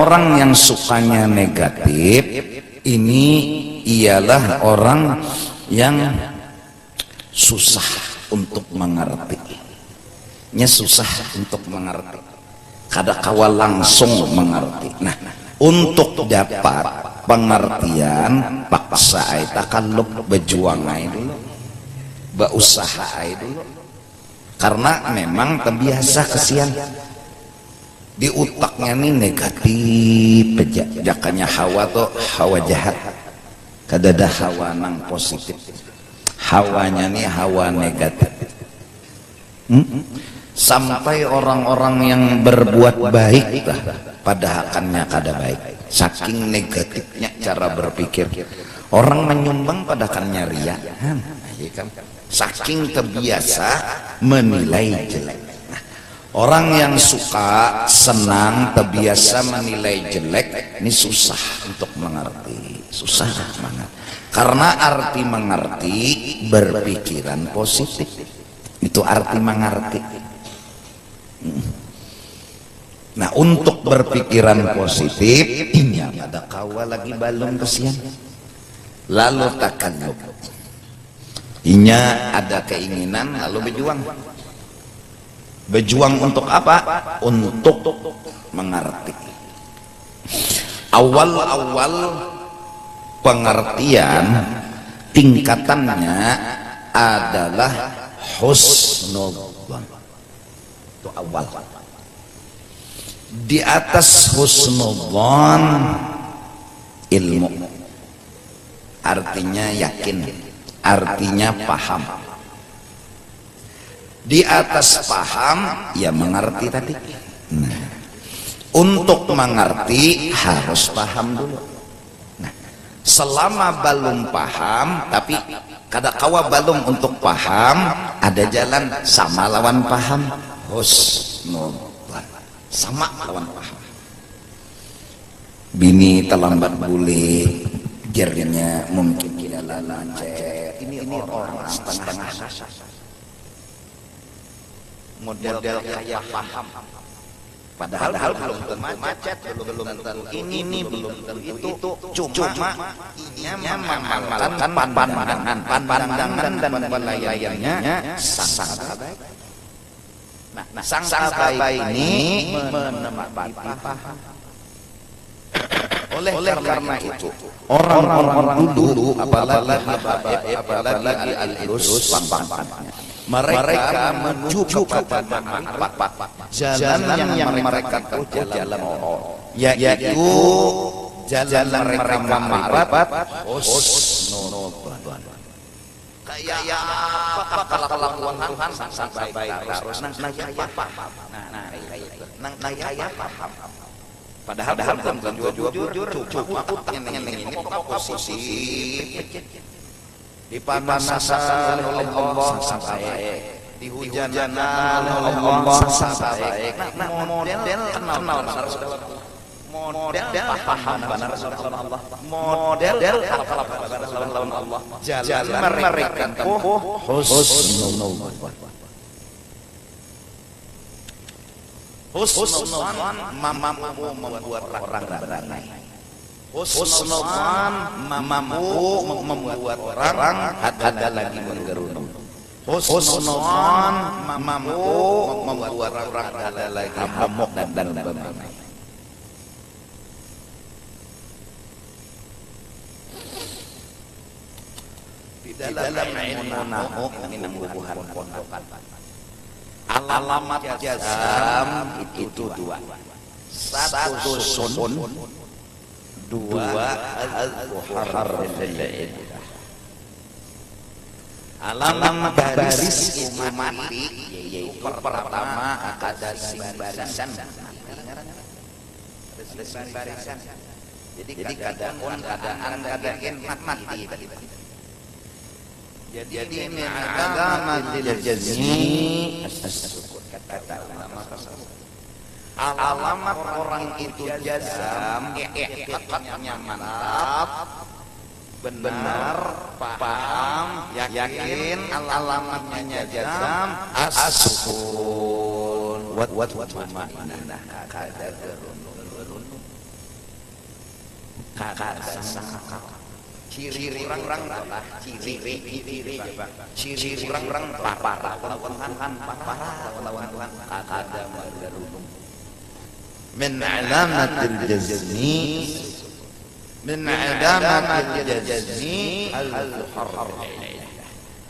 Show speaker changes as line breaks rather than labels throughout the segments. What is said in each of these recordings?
orang yang sukanya negatif ini ialah orang yang susah untuk mengerti. Susah untuk mengerti. Kada kawal langsung mengerti. Nah, untuk dapat pengertian paksa ai takallub berjuang ai dulu. Berusaha ai dulu. Karena memang terbiasa kesian. Di otaknya nih negatif aja. Jakanya hawa tuh hawa jahat. Kadada hawa nang positif. Hawanya nih hawa negatif. Sampai orang-orang yang berbuat baik lah pada akannya kada baik. Saking negatifnya cara berpikir. Orang menyumbang pada akannya ria. Saking terbiasa menilai jelek. Nah, orang yang suka senang terbiasa menilai jelek ini susah untuk mengerti. Susah banget. Karena arti mengerti berpikiran positif. Itu arti mengerti. Nah, untuk berpikiran positif ini ada kawa lagi balon kesian. Lalu takallub. Inya ada keinginan lalu berjuang. Berjuang untuk apa? Untuk mengerti. Awal-awal pengertian tingkatannya adalah husnudzon. Itu awal. Di atas husnudzon ilmu. Artinya yakin, artinya paham. Di atas paham ya mengerti tadi. Nah, untuk mengerti harus paham dulu. Nah, selama belum paham tapi kada kawa balung untuk paham, ada jalan sama lawan paham. Husnudzon sama lawan paham. Bini terlambat bule, jarinya mungkin tidak lancet. Ini orang setengah model kayak paham. Padahal belum tentu macet, belum tentu ini, belum tentu itu. Cuma inya mengamalkan pandangan dan penilaiannya sangat baik. Nah, sang baik ini menempati paham. Oleh karena itu orang-orang dulu apalagi al-ilus pampangannya mereka menuju kepada ma'rifat, jalan yang mereka tahu jalan yaitu jalan mereka ma'rifat husnudzon. Kayak apa kelakuan sampai baik harus nang paham. Nang paham. Padahal belum tentu jujur, cuma ini posisi dipanasan oleh Allah sampai dihujanan oleh Allah sampai nah model kenal model paham benar Allah, model lawan Allah, jalan mereka tempuh husnudzon. Husnudzon mampu membuat orang berdamai. Husnudzon mampu membuat orang ada lagi menggerunung. Husnudzon mampu membuat orang ada lagi hamok dan berdamai. Di dalam ilmu nahu ini bubuhan pondok. Alamat jazam itu dua. Satu sun, dua al-buhar. Alamat baris itu mati, yaitu pertama ada barisan. Jadi kadang mati. Jadi ini alamatil jazmi kata ulama tasawuf. Alamat orang itu jazam, i'tiqadnya mantap, benar, paham, yakin. Alamatnya jazam as-sukun wa tuma'innah kada gerun. ada sangka. Ciri orang adalah ciri orang parah lawan Tuhan ada madarun min alamatil jazmi al-harr,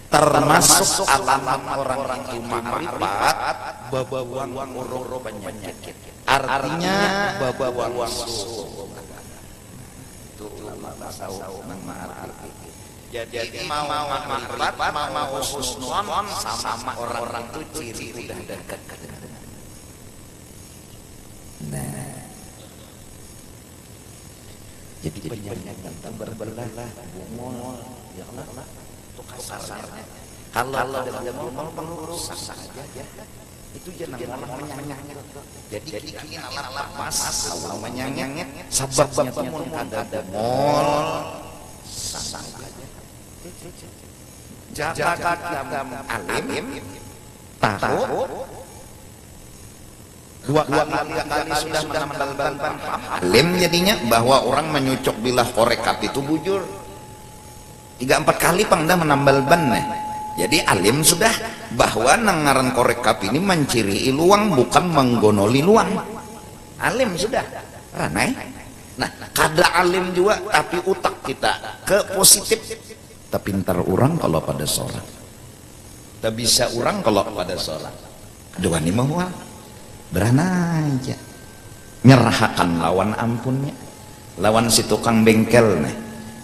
termasuk alamat orang itu makrifat babawan urur penyakit, artinya babawan jadi mau makrifat mau husnuzon sama orang itu ciri udah dekat. Nah, jadi penyakit berbelah bungol ya Allah itu kasarnya. Kalau ada bungol rusak saja itu jangan menyang-nyang. Jadi ingin alat pas kalau menyang-nyang sebabnya tuh mun ada bungol sasang aja. Jaga alim tahu dua kali sudah menambal alim jadinya bahwa orang menyucuk bilah korekap itu bujur 3-4 kali pangdah menambal ban. Jadi alim sudah bahwa nangaran korekap ini menciri luang bukan menggonoli luang. Alim sudah ranai. Nah kada alim juga tapi utak kita ke positif. Tapi ntar orang kalau pada sholat tak bisa orang kalau pada sholat kedua ini mau berana aja nyerahkan lawan ampunnya lawan si tukang bengkel nih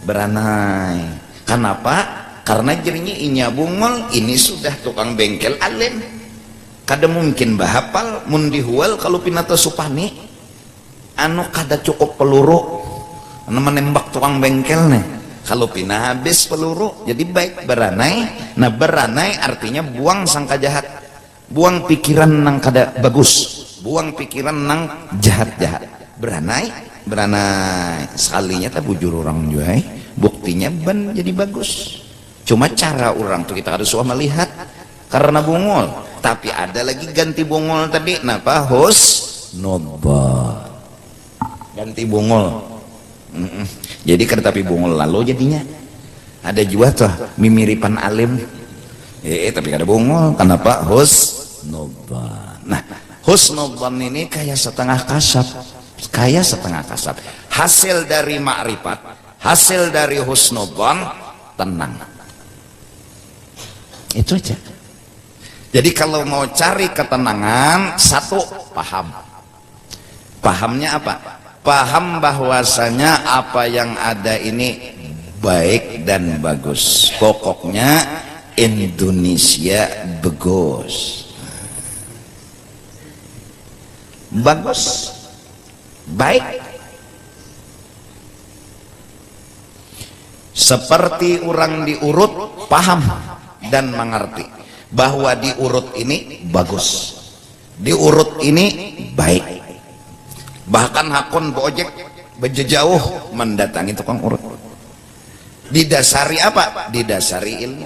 beranai. Kenapa? Karena jadinya inya bungol ini sudah tukang bengkel alim kada mungkin bahapal mun dihual kalau pinata supani anu kada cukup peluru anu menembak tukang bengkel nih kalau pina habis peluru jadi baik beranai. Nah beranai artinya buang sangka jahat, buang pikiran nang kada bagus, buang pikiran nang jahat-jahat. Beranai sekalinya tak bujur orang juga buktinya ban jadi bagus. Cuma cara orang tuh kita harus suah melihat karena bungol. Tapi ada lagi ganti bungol tadi, napa husnuzon ganti bungol. Jadi kan tapi bungol lalu jadinya ada juga tuh mimiripan alim tapi kada bungol. Kenapa? Husnuzon. Nah husnuzon ini kayak setengah kasab, hasil dari makrifat, hasil dari husnuzon tenang. Itu aja. Jadi kalau mau cari ketenangan satu pahamnya apa? Paham bahwasanya apa yang ada ini baik dan bagus. Pokoknya Indonesia bagus. Bagus. Baik. Seperti orang diurut paham dan mengerti bahwa diurut ini bagus. Diurut ini baik. Bahkan hakun bojek bejejauh mendatangi tukang urut. Didasari apa? Didasari ilmu,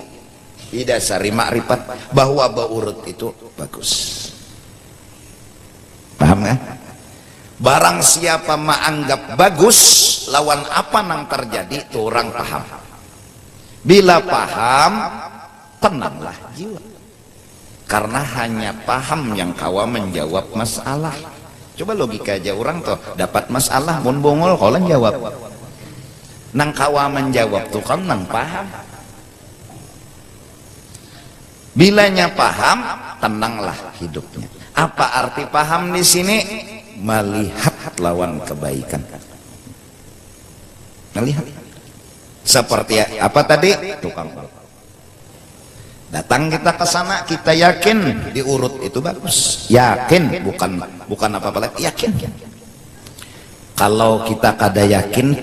didasari makrifat bahwa beurut itu bagus. Paham kan? Barang siapa menganggap bagus lawan apa nang terjadi itu orang paham. Bila paham tenanglah jiwa, karena hanya paham yang kawa menjawab masalah. Coba logika aja orang tuh dapat masalah mun bongol kalau jawab nang kawa menjawab tuh kan nang paham. Bilanya paham tenanglah hidupnya. Apa arti paham di sini? Melihat lawan kebaikan, melihat seperti apa tadi tukang datang kita ke sana kita yakin diurut itu bagus, yakin bukan apa-apa lagi, yakin. Kalau kita kada yakin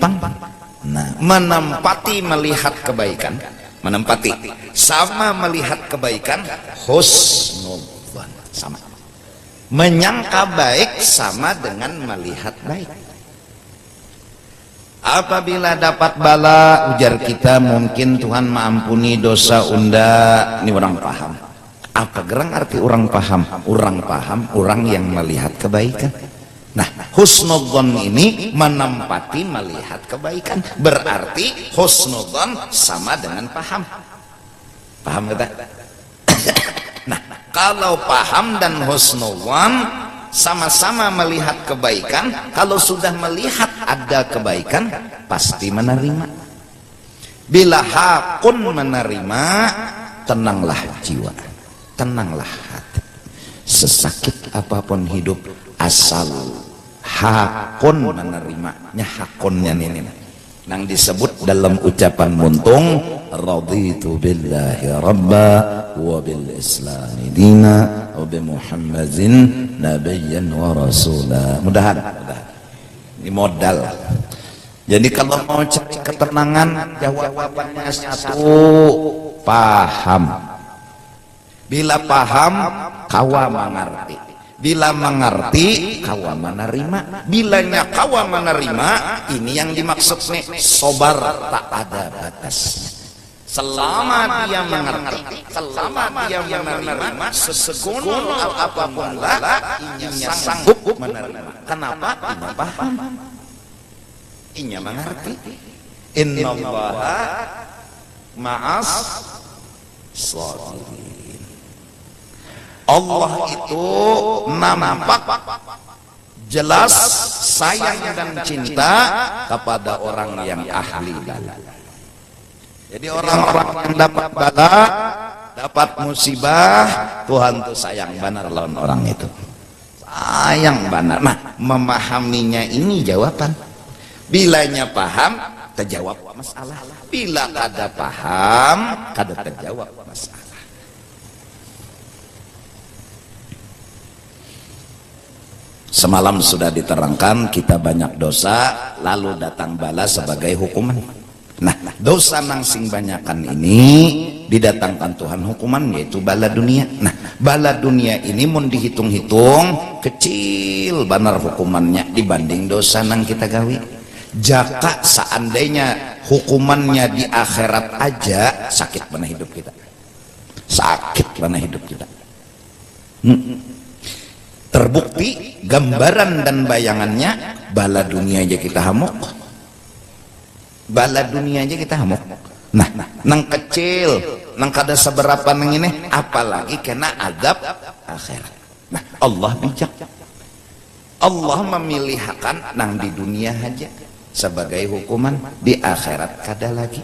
nah menempati melihat kebaikan, menempati sama melihat kebaikan husnuzon sama. Menyangka baik sama dengan melihat baik. Apabila dapat bala ujar kita mungkin Tuhan maampuni dosa unda. Ini orang paham. Apa gerang arti orang paham? Orang paham orang yang melihat kebaikan. Nah, husnudzon ini menempati melihat kebaikan. Berarti husnudzon sama dengan paham. Paham kita? Nah, kalau paham dan husnudzon sama-sama melihat kebaikan, kalau sudah melihat ada kebaikan, pasti menerima. Bila hakun menerima, tenanglah jiwa, tenanglah hati. Sesakit apapun hidup, asal hakun menerimanya, hakunnya ini yang disebut dalam ucapan Muntung, raditu billahi rabba wa bil islami dina wa bi muhammadin nabiyyan wa rasula. Mudahan ini modal. Jadi kalau mau cari ketenangan, jawabannya satu, paham. Bila paham, kawa mengerti. Bila mengerti, kawa menerima. Bilanya kawa menerima, ini yang dimaksud nih, sobar tak ada batasnya. Selama dia mengerti, selama dia menerima, sesegunung apapun lah, inya sanggup menerima. Kenapa? Inya paham, inya mengerti. Innallaha ma'as sholihin. Allah itu nampak jelas sayang dan cinta kepada orang yang ahli bala. Jadi orang-orang yang dapat bala, dapat musibah, Tuhan tuh sayang benar lawan orang itu. Sayang benar. Nah, memahaminya ini jawaban. Bilanya paham, terjawab masalah. Bila kada paham, kada terjawab masalah. Semalam sudah diterangkan, kita banyak dosa, lalu datang bala sebagai hukuman. Nah, dosa nang sing banyakan ini didatangkan Tuhan hukuman, yaitu bala dunia. Nah, bala dunia ini mun dihitung-hitung kecil benar hukumannya dibanding dosa nang kita gawi. Jaka seandainya hukumannya di akhirat aja, sakit mana hidup kita, sakit mana hidup kita. Terbukti gambaran dan bayangannya, bala dunia aja kita hamuk, bala dunia aja kita hamuk. Nah, nang kecil, nang kada seberapa nang ini, apalagi kena azab akhirat. Nah, Allah bijak, Allah memilihkan nang di dunia aja sebagai hukuman, di akhirat kada lagi.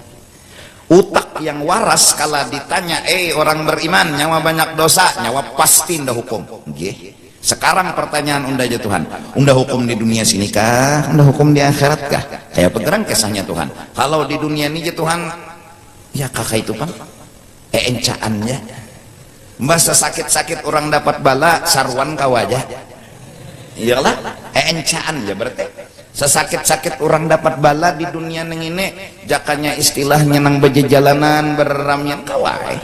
Utak yang waras kala ditanya, orang beriman nyawa banyak dosa, nyawa pasti ndak hukum. Nggih. Sekarang pertanyaan unda aja Tuhan, unda hukum di dunia sini kah, unda hukum di akhirat kah? Kayak pegerang kisahnya Tuhan. Kalau di dunia ini aja Tuhan, ya kakak itu Bang, encaannya masa sakit-sakit orang dapat bala, sarwan kau aja. Iyalah, encaan ya berarti. Sesakit-sakit orang dapat bala di dunia neng ini, jakanya istilahnya nang bejejalanan berramian kawai.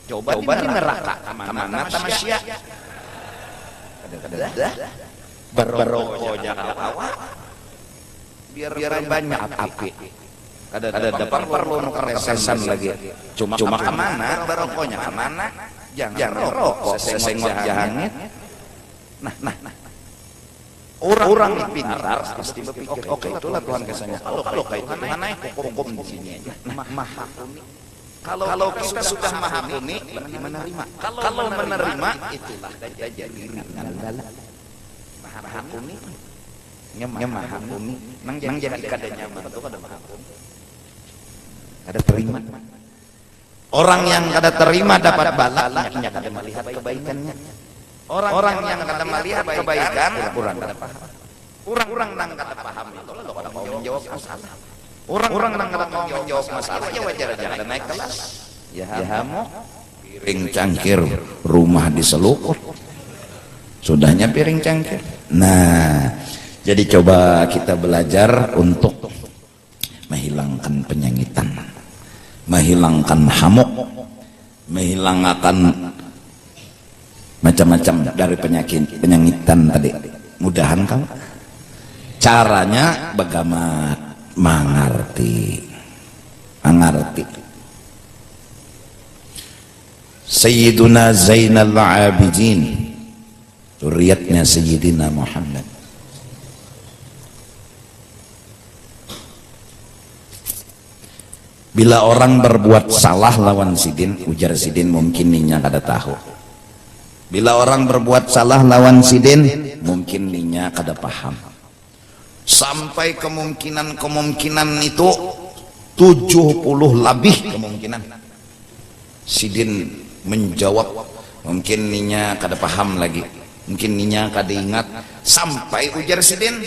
Coba di neraka, mana tamasya. Berokok jangan awak, biar banyak api. Ada depan perlu nukeresesan lagi. Cuma kemana berokoknya, kemana? Jangan rokok, sesengok jahangit. Nah. Orang pintar pasti berpikir, oke itulah Tuhan kesannya. Kalau kayak Tuhan naik hukum di sini aja. Maha kuni. Kalau kita sudah maha kuni, berarti menerima. Kalau menerima, itulah kita jadi ringan bala. Maha kuni, maha kuni. Nang jadi kada nyaman itu kada maha kuni. Kada terima. Orang yang kada terima dapat bala, nya kada melihat kebaikannya. Orang yang kada melihat kebaikan, kurang kada paham. Kurang nang kada paham itu lalu kada mau menjawab masalah. Orang nang kada mau menjawab masalah ya wajar aja kada naik kelas. Ya hamu piring cangkir, rumah diselukut. Sudahnya piring cangkir. Nah, jadi coba kita belajar untuk menghilangkan penyangitan, menghilangkan hamuk, menghilangkan macam-macam dari penyangitan tadi. Mudahan kamu caranya bagaimana mengerti. Sayyiduna Zainal Abidin, zuriatnya Sayyidina Muhammad, Bila orang berbuat salah lawan sidin, ujar sidin mungkin ninya kada tahu. Bila orang berbuat salah lawan sidin, mungkin ninya kada paham. Sampai kemungkinan itu 70 lebih kemungkinan. Sidin menjawab, mungkin ninya kada paham lagi, mungkin ninya kada ingat. Sampai ujar sidin,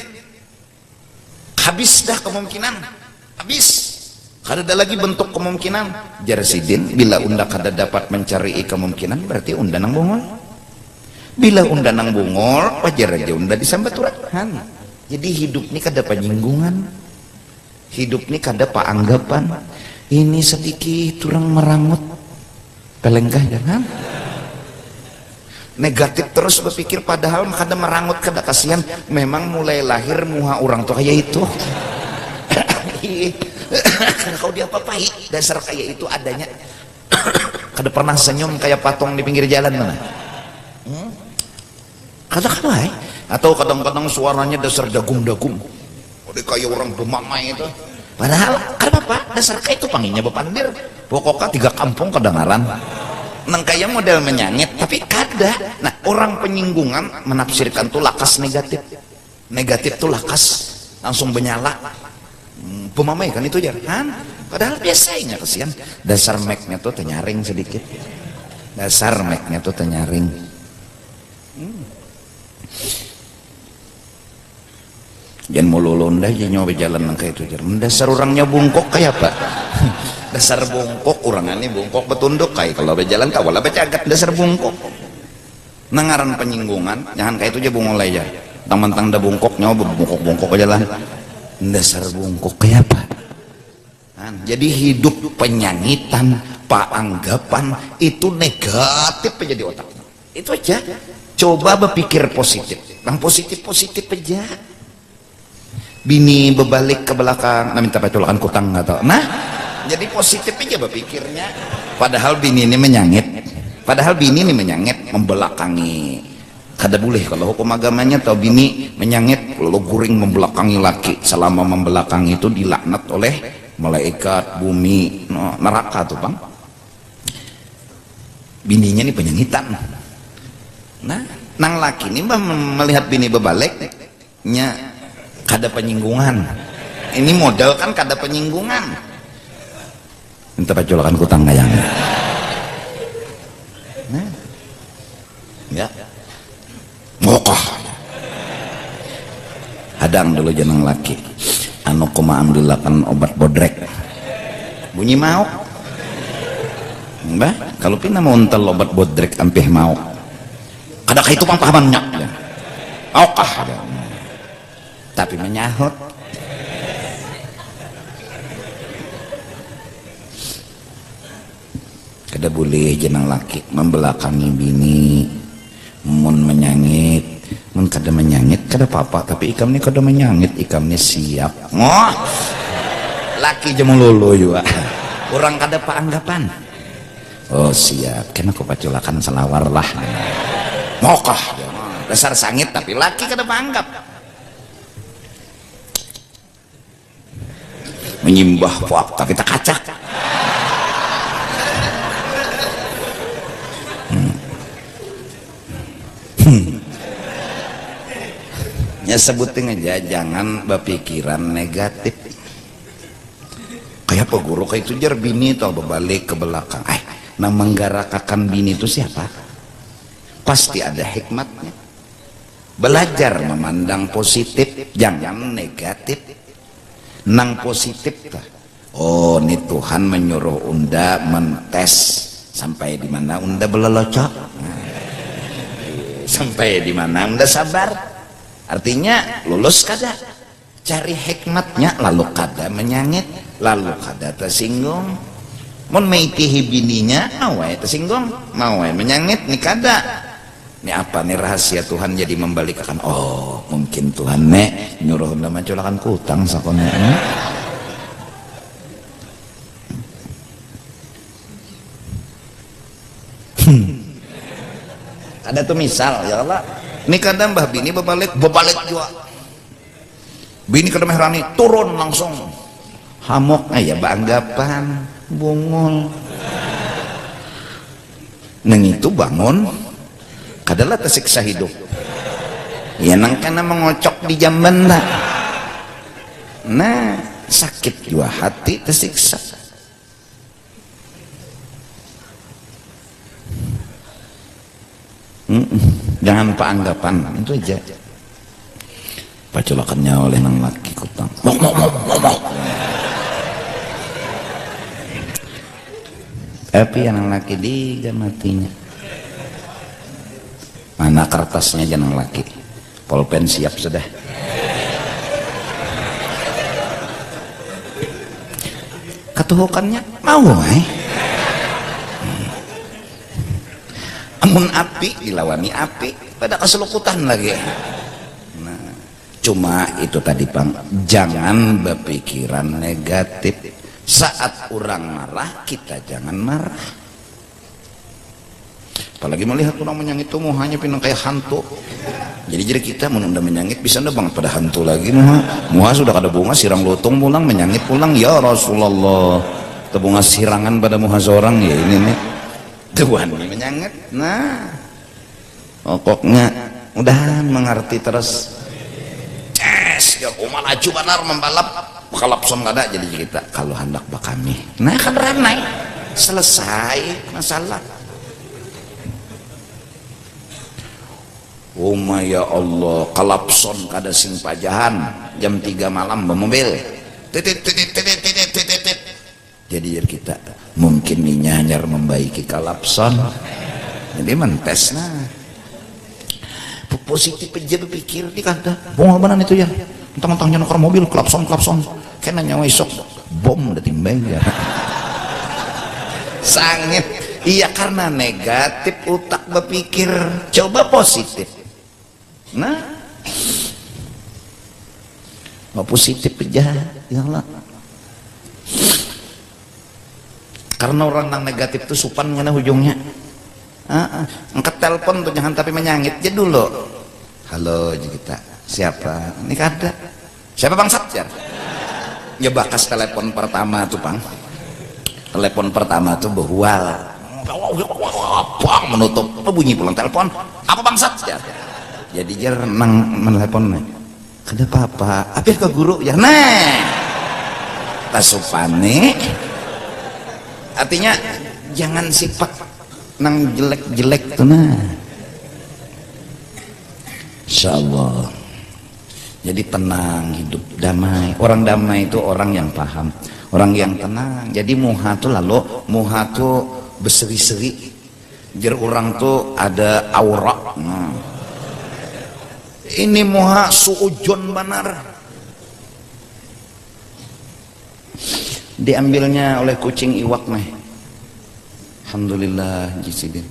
habis dah kemungkinan, habis. Kada ada lagi bentuk kemungkinan. Jar sidin, bila unda kada dapat mencari kemungkinan, berarti unda nang bungol. Bila unda nang bungol, wajar aja unda disambat turahan. Jadi hidup ini kada penyinggungan, hidup ini kada paanggapan. Ini sedikit turang merangut, pelenggah jangan negatif terus berpikir, padahal kada merangut kada kasihan. Memang mulai lahir muha orang tuh kayak itu. Karena kau diapa-apai, dasar kayak itu adanya. Kada pernah senyum kayak patung di pinggir jalan mana? Kadang-kadang atau kadang-kadang suaranya dasar dagung-dagung. Udah kayak orang bermamai itu. Padahal kada apa, dasar kayak itu panggilnya bepandir. Pokoknya 3 kampung kedengaran. Nang kayak model menyangit, tapi kada. Nah, orang penyinggungan menafsirkan tuh lakas negatif. Negatif tuh lakas langsung menyala. Pemamai kan itu kan? Padahal biasanya kesian. Dasar mic-nya tuh tenyaring sedikit. Dasar mic-nya tuh tenyaring. Jangan mulu londa aja nyoba jalan kayak itu. Dasar orangnya bungkok kayak apa? Dasar bungkok, orangannya bungkok betunduk kayak kalau berjalan tak wala bercagat dasar bungkok. Nangaran penyinggungan, jangan kayak itu aja bungol aja. Tang-tang dah bungkok nyoba bungkok aja lah. Dasar bungkok kayak apa? Jadi hidup penyanyitan, paanggapan itu negatif aja di otak. Itu aja. Coba berpikir positif. Yang positif aja. Bini berbalik ke belakang, nah minta paculakan kutang nggak tahu. Nah, jadi positif aja berpikirnya. Padahal bini ini menyangit, membelakangi. Kada boleh kalau hukum agamanya atau bini menyangit lalu guring membelakangi laki. Selama membelakangi itu dilaknat oleh malaikat, bumi, neraka tuh bang. Bininya ini penyangitan. Nah, nang laki ini melihat bini berbaliknya kada penyinggungan. Ini modal kan kada penyinggungan. Minta paculakan kutang gayang. Nah, ya. Mokah. Hadang dulu jeneng laki. Anu kuma amdilakan obat bodrek. Bunyi mau. Mbah, kalau pina mau entel obat bodrek ampih mau. Kada itu pampahamannya. Mokah. Tapi menyahut. Kada boleh jeneng laki membelakangi bini, mun menyangit, mun kada menyangit kada apa-apa, tapi ikam ni kada menyangit, ikam ni siap. Ngoh, laki jemu lulu juga. Orang kada paanggapan. Oh siap, kena kau paculakan selawar lah. Mokah, dasar sangit tapi laki kada paanggap. Menyimbah fakta kita kacak. Ya sebutin aja, jangan berpikiran negatif. Kayak apa guru kayak itu jar bini atau berbalik ke belakang. Nah menggarakakan bini itu siapa? Pasti ada hikmatnya. Belajar memandang positif, jangan negatif. Nang positif lah. Oh, ini Tuhan menyuruh unda mentes sampai di mana unda belelocok. Sampai di mana unda sabar. Artinya lulus kada. Cari hikmatnya, lalu kada menyangit, lalu kada tersinggung. Mun meitihi bininya, mau tersinggung, mau menyangit, nih kada. Ini apa nih rahasia Tuhan jadi membalikkan? Oh mungkin Tuhan nek nyuruh unda maculakan kutang sakone. Ada tuh misal ya Allah. Ini kadang mbah bini berbalik juga. Bini kada mehrani turun langsung hamok ya banggapan bungul neng itu bangun kadalah tersiksa hidup ya nang kana mengocok di jamban nah sakit juga hati tersiksa. Jangan paanggapan itu aja paculakannya oleh nang laki kutang mok tapi yang laki diga matinya mana kertasnya jangan laki pulpen siap sudah ketuhukannya mau amun api dilawani api pada keselukutan lagi. Nah, cuma itu tadi Bang, jangan berpikiran negatif. Saat orang marah kita jangan marah. Apalagi melihat orang menyangit itu muhanya pinang kayak hantu. Jadi kita menunda menyangit bisa udah banget pada hantu lagi muha sudah kada bunga sirang lotong pulang menyangit pulang ya Rasulullah. Tebunga sirangan pada muha seorang ya ini nih. Tuhan menyangit. Nah pokoknya udah mengerti terus ya kumal aju benar membalap kalapson kada jadi kita kalau hendak bakami nah kan ranai selesai masalah. Ya Allah kalapson kada sing pajahan jam 3 malam bermobil titit jadi kita mungkin nyanyar membaiki kalapson jadi mentes nah positif aja berpikir di kada bong abanan itu ya mentang-mentang nyanokor mobil klapson kena nyawa isok bom udah timbang ya sangit iya karena negatif utak berpikir coba positif nah positif aja ya Allah karena orang yang negatif itu supan ngana ujungnya angkat telepon tuh jangan tapi menyangit aja dulu halo kita siapa ini kada siapa Bang Satjar ya bakas telepon pertama tuh Bang telepon pertama tuh behual bang menutup apa bunyi pulang telepon apa Bang Satjar jadi jar nang menelepon kada apa-apa apa ke guru ya nah tasupane artinya jangan sifat nang jelek-jelek tuh nah insyaallah jadi tenang hidup damai orang damai itu orang yang paham orang yang tenang jadi muha tuh lalu muha tuh berseri-seri jar orang tuh ada aura nah. Ini muha suujon benar diambilnya oleh kucing iwak meh alhamdulillah jisidin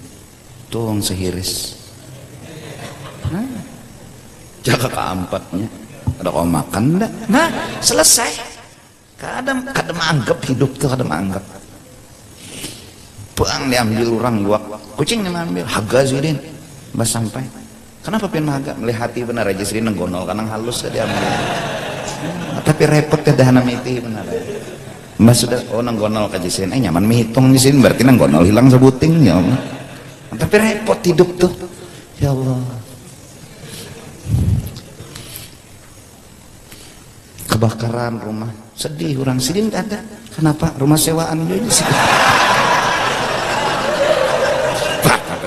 tuang sehiris nah, jaga keempatnya ada kau makan enggak nah selesai kadang anggap hidup tuh kadang anggap puang diambil orang iwak kucing yang ambil haga zidin mbak sampai kenapa pengen haga melihati benar aja sih nenggonol karena halus dia ambil tapi repot ya dah namiti benar mbak sudah nenggonol kajisin nyaman menghitung di sini berarti nenggonol hilang sebuting ya Allah tapi repot hidup tuh ya Allah kebakaran rumah sedih orang sidin ada kenapa rumah sewaan juga sih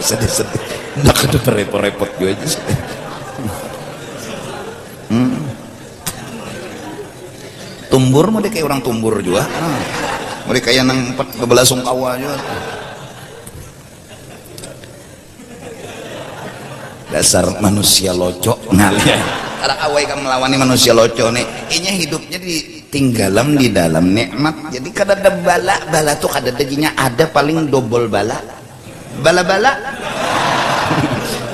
sedih nggak ada repot-repot juga aja sih tumbur mau deh kayak orang tumbur juga mau deh kayak nang 14 sungkawa juga dasar manusia locok ngalia ada awai kan melawani manusia locok nih inya hidupnya ditinggalam di dalam nikmat jadi kada ada bala tuh kada ada ada paling double bala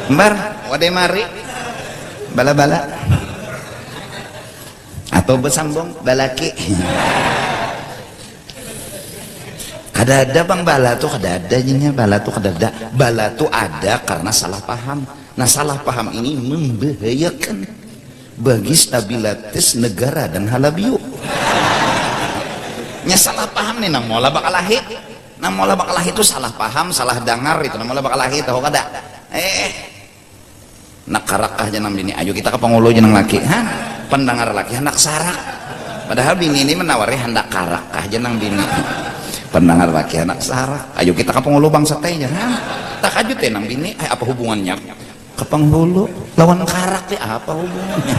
mbar wadai mari bala atau bersambung balaki kada ada Bang bala tuh kada ada jadinya bala tuh ada karena salah paham nah salah paham ini membahayakan bagi stabilitas negara dan halabiu nya salah paham nih nang mola bakalahi. Nang mola bakalahi itu salah paham, salah dengar itu nang mola bakalahi tahu kada. Nak karak aja nang bini, ayo kita ke pangulu jenang laki, pendengar laki hendak sarak. Padahal bini ini menawari hendak karak aja nang bini. Pendengar laki hendak sarak. Ayo kita ke pangulu bangsa teh ya. Tak ajut nang bini, apa hubungannya? Ke penghulu lawan karak teh apa hubungannya?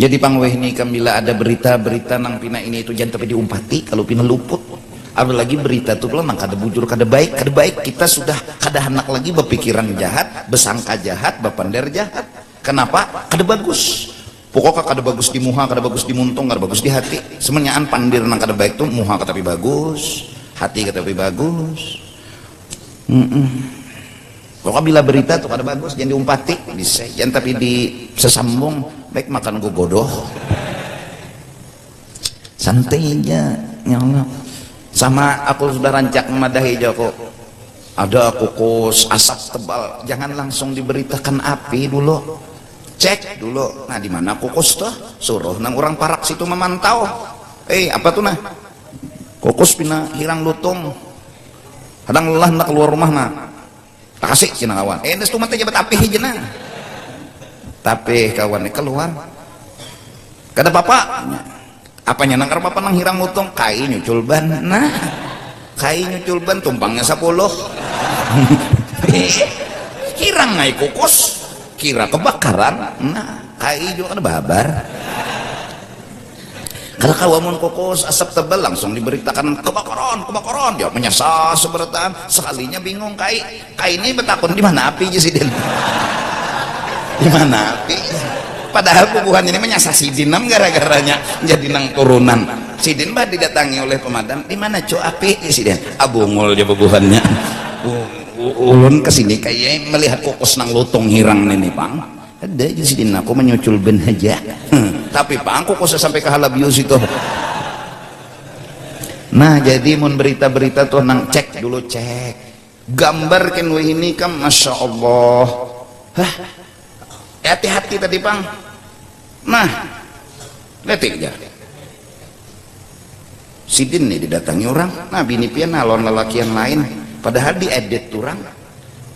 Jadi pangweh ini kan bila ada berita-berita nang pina ini itu jangan tapi diumpati kalau pina luput. Apalagi berita itu kalau nang kada bujur kada baik kita sudah kada hendak lagi berpikiran jahat, besangka jahat, bapander jahat. Kenapa? Kada bagus. Pokoknya kada bagus di muha, kada bagus di muntung, kada bagus di hati. Semenyaan pandir nang kada baik tuh muha kada tapi bagus, hati kada tapi bagus. Pokoknya bila berita tuh kada bagus jangan diumpati, bisa jangan tapi disesambung, baik makan gogodoh. Santai aja, ya Allah. Sama aku sudah rancak memadahi Joko. Ada kukus asap tebal, jangan langsung diberitakan api dulu. Cek dulu. Nah, di mana kukus tuh? Suruh nang orang parak situ memantau. Apa tuh nah? Kukus pina hilang lutung. Kadang lelah nak keluar rumah nah. Tak kasih cina kawan. Nes tuh mata jabat api hijau nah. Tapi kawan keluar. Kada bapak. Apanya nang karep apa nang hirang lutung? Kai nyucul ban. Nah. Kai nyucul ban tumpangnya 10. Hirang ngai kukus. Kira kebakaran. Nah, kai juga kada babar. Kalau kawamun kokos asap tebal langsung diberitakan kebakaran dia menyasar seberatan sekalinya bingung kai ini betakun di mana api Sidin di mana api padahal bubuhan ini menyasar Sidin gara-garanya jadi nang turunan Sidin bah didatangi oleh pemadam di mana api Sidin abungul dia bubuhannya ulun kesini kayak melihat kokos nang lutung hirang nih Pang ada aja Sidin aku menyucul ben aja tapi pangku kok sampai ke halabius itu. Nah jadi mun berita-berita tuh nang cek dulu cek gambar kan ini kan Masya Allah hati-hati tadi Pang. Nah letik aja Sidin nih didatangi orang nah bini pian nalon lelakian lain padahal diedit orang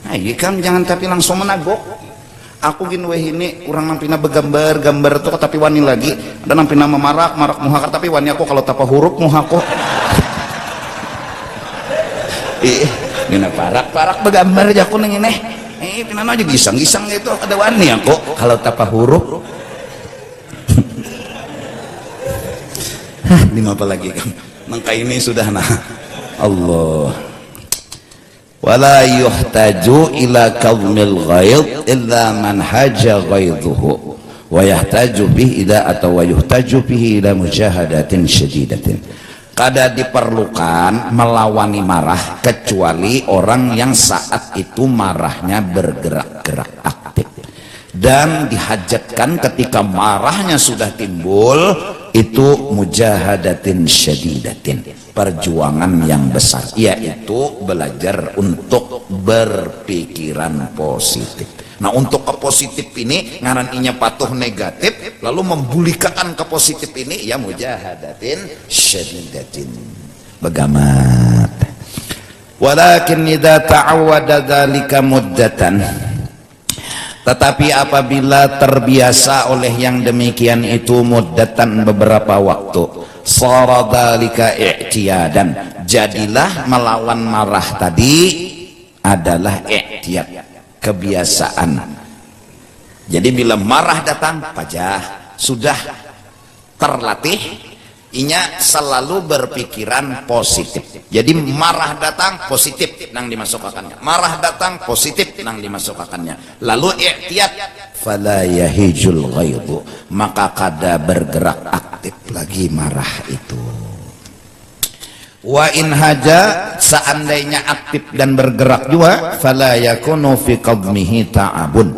nah iya kan jangan tapi langsung menagok aku gini weh ini kurang nampina begambar tuh tapi wani lagi ada nampina marak muha tapi wani aku kalau tapa huruf muha aku gini parak begambar aja aku neng ini pina aja gisang gitu ada wani aku kalau tapa huruf lima apa lagi kan mangka ini sudah nah Allah wala yuhtaju ila kaumil ghaid illa man haja ghaiduhu wa yahtaju bihi ila atau wa yuhtaju bihi ila mujahadatin syadidatin kada diperlukan melawani marah kecuali orang yang saat itu marahnya bergerak-gerak aktif dan dihajatkan ketika marahnya sudah timbul itu mujahadatin syadidatin perjuangan yang besar yaitu belajar untuk berpikiran positif. Nah untuk ke positif ini ngaran inya patuh negatif lalu membulikan ke positif ini ya mujahadatin syadidatin begamat walakin idza ta'awwada dzalika muddatan tetapi apabila terbiasa oleh yang demikian itu muddatan beberapa waktu sara dzalika i'tiyadan jadilah melawan marah tadi adalah i'tiyad kebiasaan jadi bila marah datang pajah sudah terlatih inya selalu berpikiran positif jadi marah datang positif nang dimasukkannya marah datang positif nang dimasukkannya lalu i'tiyad fala yahijul ghaidu maka kada bergerak aktif lagi marah itu wa in haja seandainya aktif dan bergerak juga fala yakunu fi qadmihi ta'abun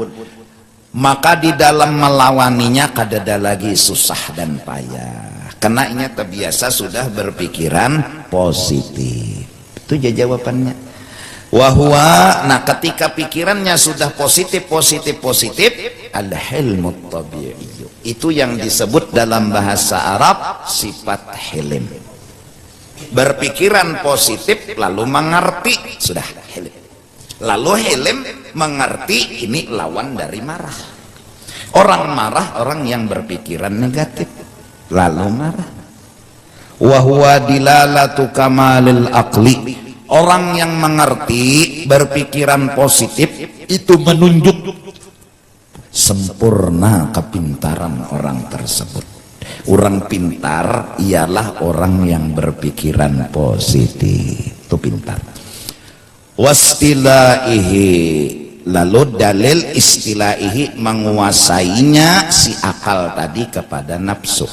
maka di dalam melawaninya kada ada lagi susah dan payah karena ini terbiasa sudah berpikiran positif itu jawabannya Wahwa, nah ketika pikirannya sudah positif, al-hilmut tabi'i, itu yang disebut dalam bahasa Arab sifat hilm. Berpikiran positif lalu mengerti, sudah hilm. Lalu hilm mengerti, ini lawan dari marah. Orang marah, orang yang berpikiran negatif lalu marah. Wahwa dilalatu kamalil aqli, orang yang mengerti berpikiran positif itu menunjuk sempurna kepintaran orang tersebut. Orang pintar ialah orang yang berpikiran positif, itu pintar. Wastilaihi, lalu dalil istilaihi, menguasainya si akal tadi kepada nafsu.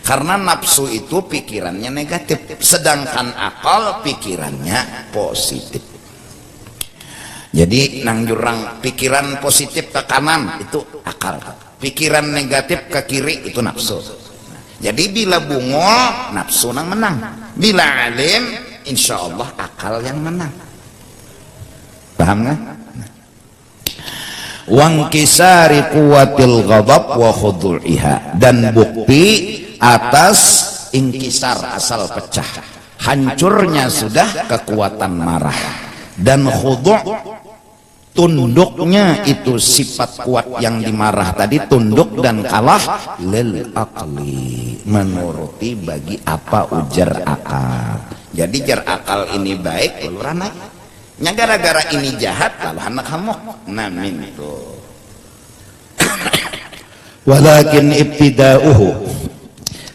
Karena nafsu itu pikirannya negatif, sedangkan akal pikirannya positif. Jadi nang jurang pikiran positif ke kanan itu akal, pikiran negatif ke kiri itu nafsu. Jadi bila bungol nafsu nang menang, bila alim insya Allah akal yang menang. Paham nggak? Wangkisari kuwatil ghadab wa khudu'iha, dan bukti atas ingkisar, asal pecah, hancurnya sudah kekuatan marah, dan khudu' tunduknya itu sifat kuat yang dimarah tadi, tunduk dan kalah lil aqli, menuruti bagi apa ujar akal. Jadi jar akal ini baik lalu ranai, nya gara-gara ini jahat lalu anak hamok, namin itu. Walakin ibtida'uhu,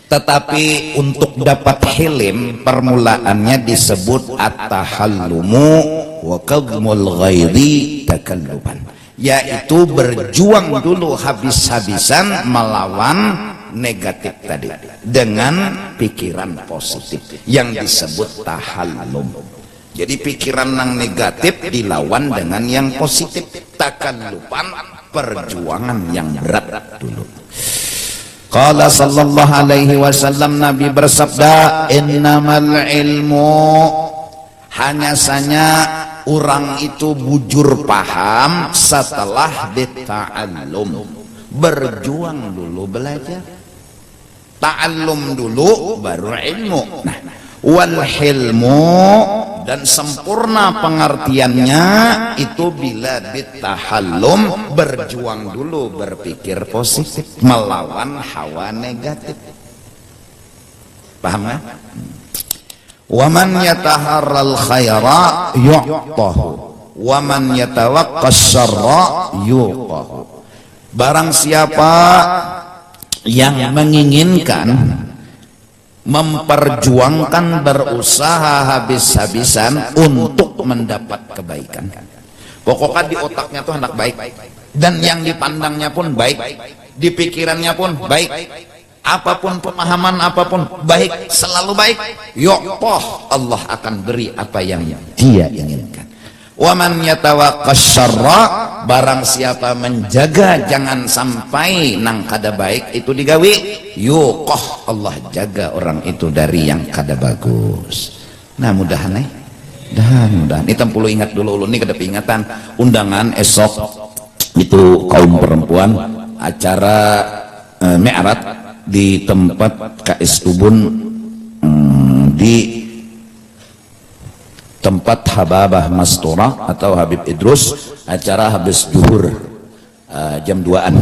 tetapi untuk dapat hilm permulaannya disebut at-tahallumu wa kadhmul ghairi takalluban, yaitu berjuang dulu habis-habisan melawan negatif tadi dengan pikiran positif yang disebut tahallum. Jadi pikiran yang negatif dilawan dengan yang positif, takalluban, perjuangan yang berat dulu. Qala sallallahu alaihi wasallam, Nabi bersabda, innamal ilmu, hanya saja orang itu bujur paham setelah dita'allum, berjuang dulu belajar, ta'allum dulu baru ilmu. Nah, wal hilmu, dan sempurna pengertiannya itu bila bitahallum, berjuang dulu berpikir positif melawan hawa negatif. Paham kan? Waman yataharral khaira yu'tahu waman yatawaqqas syarra yuqahu, barang siapa yang menginginkan memperjuangkan, berusaha habis-habisan untuk mendapat kebaikan, pokoknya di otaknya tuh hendak baik, dan yang dipandangnya pun baik, di pikirannya pun baik, apapun pemahaman apapun baik, selalu baik, yuqah, Allah akan beri apa yang dia inginkan. Waman yatawaqqas syarra, barang siapa menjaga jangan sampai nang kada baik itu digawi, yuqah, Allah jaga orang itu dari yang kada bagus. Nah mudahan mudahan ini tempulu ingat dulu ulun, ini kada ingatan undangan esok itu kaum perempuan acara Mi'raj di tempat KS Ubun, di tempat Hababah Mastura atau Habib Idrus, acara habis duhur jam 2-an.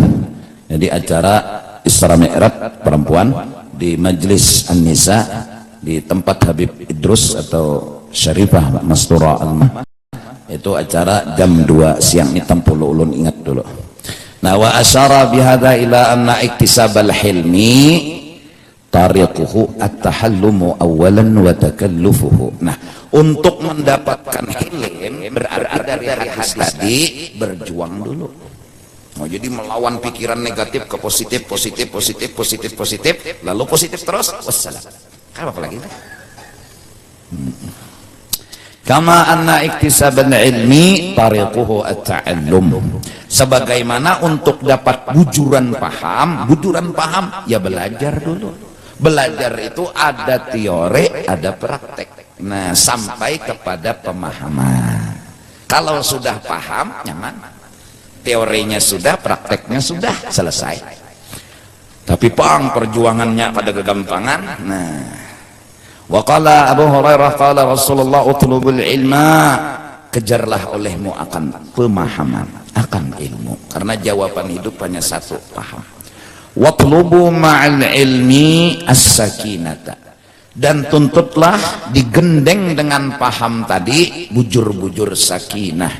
Jadi acara Isra Mi'raj perempuan di Majlis An-Nisa di tempat Habib Idrus atau Syarifah Mastura Al-Mah, itu acara jam 2 siang. Ini tempulu ulun ingat dulu. Nah, wa asyara bihadza ila anna iktisabal hilmi tariquhu at-tahallumu awalan wa takallufuhu. Nah, untuk mendapatkan hilm berarti dari hadis tadi berjuang dulu. Oh, jadi melawan pikiran negatif ke positif, lalu positif terus, wassalam. Apa lagi? Kama anna iktisabal ilmi tariquhu at-ta'allum. Sebagaimana untuk dapat bujuran paham ya belajar dulu. Belajar itu ada teori, ada praktek. Nah, sampai kepada pemahaman. Kalau sudah paham, nyaman. Teorinya sudah, prakteknya sudah, selesai. Tapi perjuangannya pada kegampangan. Nah, wa qala Abu Hurairah qala Rasulullah utlubul ilma, kejarlah olehmu akan pemahaman, akan ilmu, karena jawaban hidup hanya satu, paham. Watlubu ma'al ilmi as-sakinata, dan tuntutlah digendeng dengan paham tadi bujur-bujur sakinah,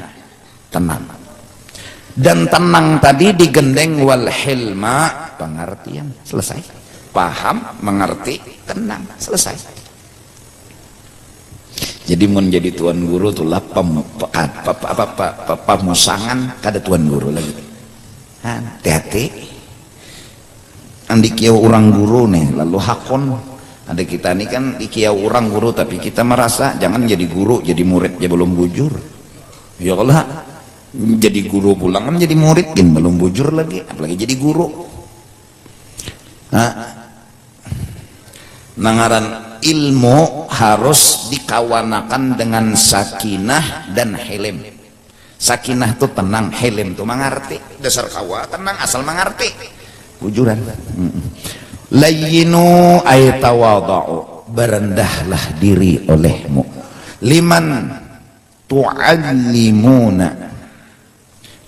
tenang. Dan tenang tadi digendeng wal hilma, pengertian, selesai. Paham, mengerti, tenang, selesai. Jadi menjadi tuan guru itulah pemusangan kada tuan guru lagi. Hati-hati. Andi kiau orang guru nih, lalu hakon. Ada kita nih kan kiau orang guru, tapi kita merasa jangan jadi guru, jadi murid ya belum bujur. Ya Allah, jadi guru pulang kan jadi murid kan belum bujur lagi, apalagi jadi guru. Nah, nangaran ilmu harus dikawanakan dengan sakinah dan hilm. Sakinah itu tenang, hilm itu mengerti. Dasar kawa tenang asal mengerti. Bujuran. Layyinu ay tawadhu, berendahlah diri olehmu. Liman tu'allimuna,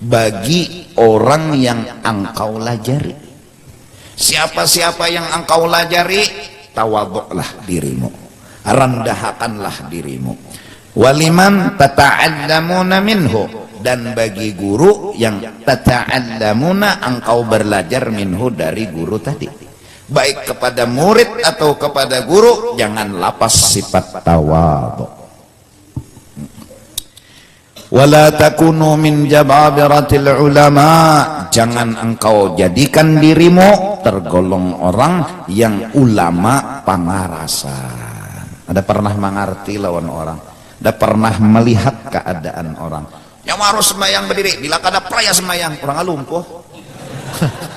bagi orang yang engkau lajari. Siapa-siapa yang engkau lajari, tawadhu'lah dirimu, rendahkanlah dirimu. Waliman tata'allamuna minhu, dan bagi guru yang tata'allamuna, engkau belajar minhu, dari guru tadi. Baik kepada murid atau kepada guru, jangan lapas sifat tawadhu. Wala takunu min jababiratil ulama, jangan engkau jadikan dirimu tergolong orang yang ulama pangarasan. Ada pernah mengerti lawan orang, ada pernah melihat keadaan orang. Yang harus sembahyang berdiri, bila kada praya sembahyang orang lumpuh.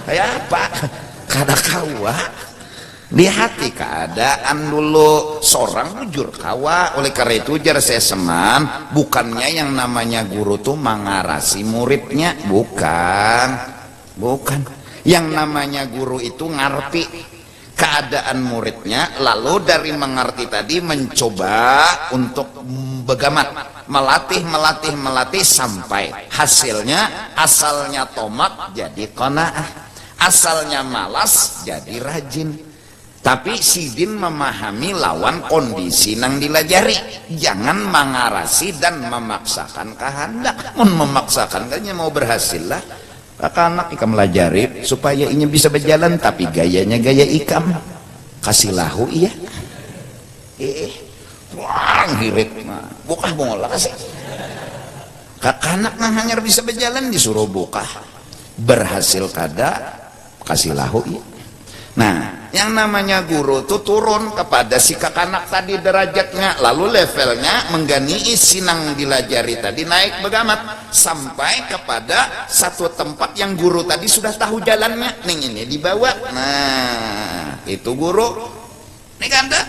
Kayak apa? Kada kawa. Lihati keadaan dulu, seorang bujur kawa. Oleh karena itu jar saya seman, bukannya yang namanya guru tuh mengarasi muridnya, bukan. Yang namanya guru itu ngerti keadaan muridnya, lalu dari mengerti tadi mencoba untuk begamat, melatih sampai hasilnya, asalnya tomak jadi qanaah, asalnya malas jadi rajin. Tapi sidin memahami lawan kondisi nang dilajari, jangan mengarasi dan memaksakan kehendak. Memaksakan kan mau berhasil lah. Anak ikam melajari supaya ini bisa berjalan, tapi gayanya gaya ikam kasih lahu iya. Wang hirit mah bukah bongola kasih. Kakanak nang hanya bisa berjalan disuruh bukah. Berhasil kada kasih lahu iya. Nah, yang namanya guru itu turun kepada si kakanak tadi derajatnya, lalu levelnya menggani sinang dilajari tadi naik begamat sampai kepada satu tempat yang guru tadi sudah tahu jalannya, nih ini dibawa. Nah, itu guru. Nih kanda,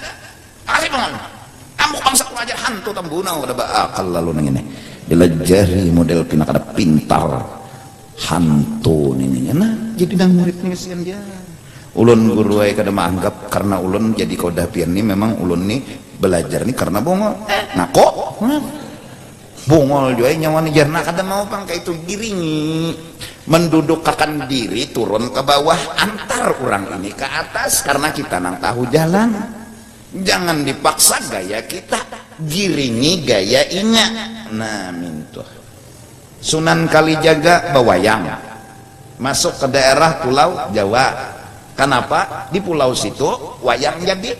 kasih bangun. Amuk bangsa pelajar hantu tambunau kada bakal lalu nih ini. Dilajari model pina kada pintar hantu nih. Nah, jadi nang muridnya kesian dia. Ulun guru ay kada maanggap karena ulun jadi kodapian ini, memang ulun nih belajar nih karena bongol. Nah kok bongol juga nyawa nih jarna kada mau pangkai itu giringi mendudukkan diri turun ke bawah, antar orang ini ke atas karena kita nang tahu jalan. Jangan dipaksa gaya kita, giringi gaya inya. Nah mintuh Sunan Kalijaga bawayang masuk ke daerah Pulau Jawa. Kenapa? Di pulau situ wayang jadi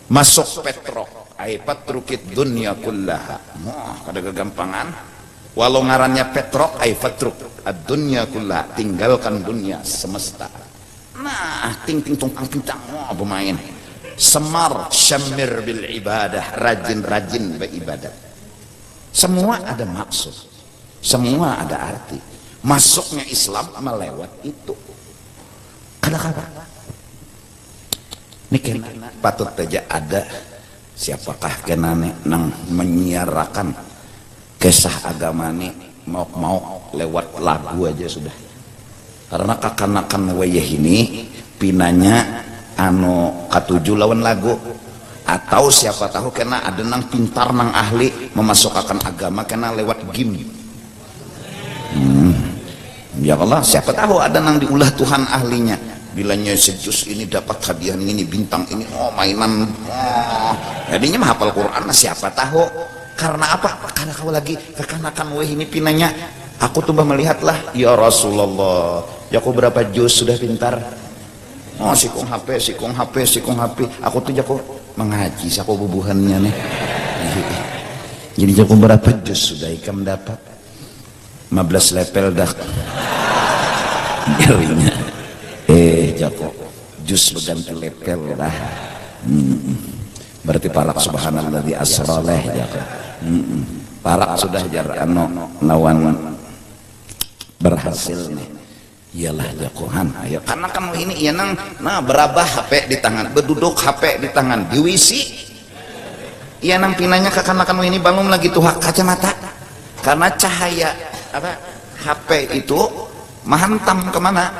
masuk petrok, ai patrukit dunya kullaha. Kada kegampangan. Walau ngarannya petrok, ai patruk ad-dunya kullaha, tinggalkan dunia semesta. Nah, ting ting tong ting tang pemain. Semar syamir bil ibadah, rajin-rajin beribadah. Semua ada maksud. Semua ada arti. Masuknya Islam melewat itu. Kada-kada ini kena patut saja ada siapakah kena nang menyiarakan kisah agama nih mau lewat lagu aja sudah, karena kakanakan wayah ini pinanya anu katuju lawan lagu, atau siapa tahu kena ada nang pintar nang ahli memasukkan agama kena lewat game. Ya Allah, siapa tahu ada nang diulah Tuhan ahlinya, bilanya sejus ini dapat hadiah ini, bintang ini, oh mainan, jadinya menghafal Quran. Siapa tahu, karena apa? Karena kau lagi kekanakan weh ini pinanya. Aku tuh melihatlah, ya Rasulullah, ya aku berapa juz sudah pintar. Oh sikung HP, sikung HP, sikung HP. Aku tuh jago mengaji, aku bubuhannya nih. Jadi jago berapa juz sudah ikam dapat? 15 level dah. Jarinya. Jago juz berganti level dah. Berarti parak subhanalladzi asra leh jago. Parak sudah jar anu lawan berhasil nih. Iyalah jagohan ayo, karena kamu ini ya nang berabah HP di tangan, berduduk HP di tangan, di wisi iya nang pinanya kakanakan ini bangun lagi tuh kacamata, karena cahaya apa HP itu menghantam kemana,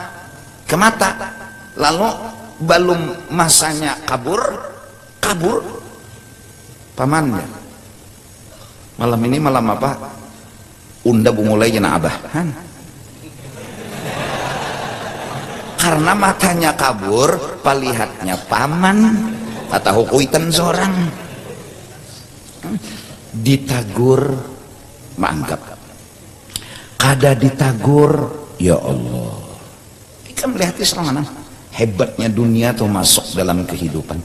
ke mata, lalu belum masanya kabur pamannya. Malam ini malam apa? Unda bungulai jana abah karena matanya kabur, palihatnya paman atau kuitan seorang ditagur manggap kada ditagur. Ya Allah, kita melihat Islam hebatnya dunia tuh masuk dalam kehidupan.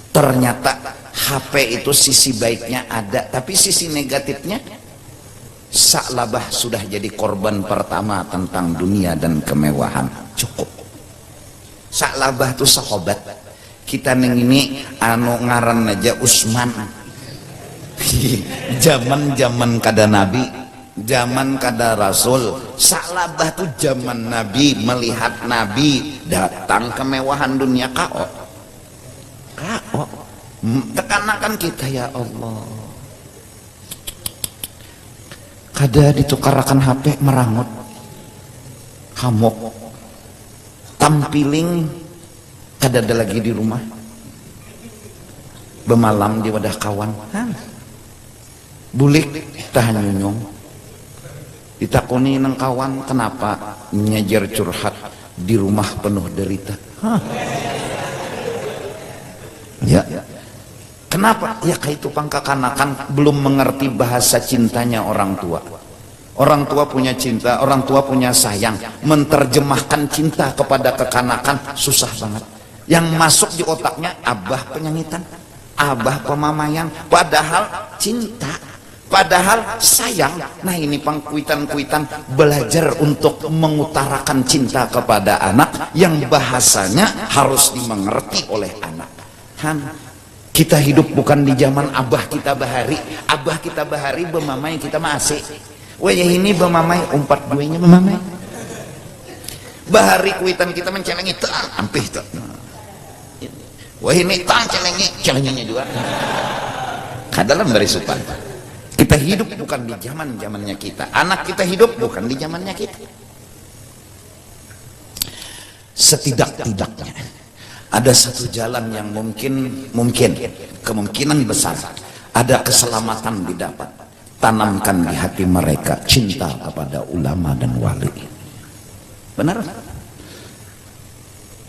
Ternyata HP itu sisi baiknya ada, tapi sisi negatifnya Sa'labah sudah jadi korban pertama tentang dunia dan kemewahan. Cukup. Sa'labah itu sahabat kita neng ini anu ngaran aja Usman. Zaman kada Nabi, zaman kada Rasul. Sa'labah tuh zaman Nabi, melihat Nabi datang kemewahan dunia kao. Tekanakan kita ya Allah. Kada ditukarakan HP merangut, hamok, tampiling, kada ada lagi di rumah, bemalam di wadah kawan, bulik tahan nyunyong, ditakuni nang kawan kenapa nyajar curhat di rumah penuh derita. Ya, kenapa? Ya kayak itu pangkakanakan belum mengerti bahasa cintanya orang tua. Orang tua punya cinta, orang tua punya sayang. Menterjemahkan cinta kepada kekanakan susah banget. Yang masuk di otaknya abah penyanyitan, abah pemamaian. Padahal cinta, padahal sayang. Nah ini pangkuitan-kuitan belajar untuk mengutarakan cinta kepada anak yang bahasanya harus dimengerti oleh anak. Kita hidup bukan di zaman abah kita bahari. Abah kita bahari bemamai kita masih. Wajah ini bemamai umpat duanya bemamai. Bahari kuitan kita mencelengi tak ampih tak. Wah ini tak celenginya juga. Kadalam dari supan. Kita hidup bukan di zamannya kita. Anak kita hidup bukan di zamannya kita. Setidak-tidaknya ada satu jalan yang mungkin kemungkinan besar ada keselamatan didapat. Tanamkan di hati mereka cinta kepada ulama dan wali. Benar?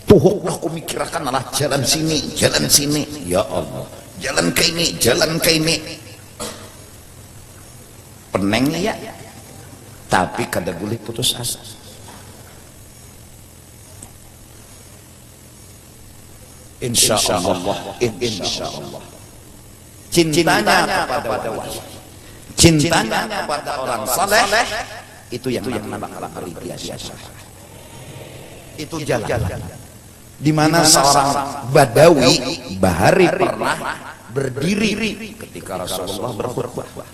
Tuhuklah aku mikirkan adalah jalan sini. Ya Allah, jalan ke ini. Penengnya ya, tapi kada boleh putus asa. Insya Allah. Cintanya kepada wali, cintanya kepada orang saleh, itu yang namanya biasa. Itu jalan di mana seorang Badawi bahari pernah berdiri ketika Rasulullah berkhutbah.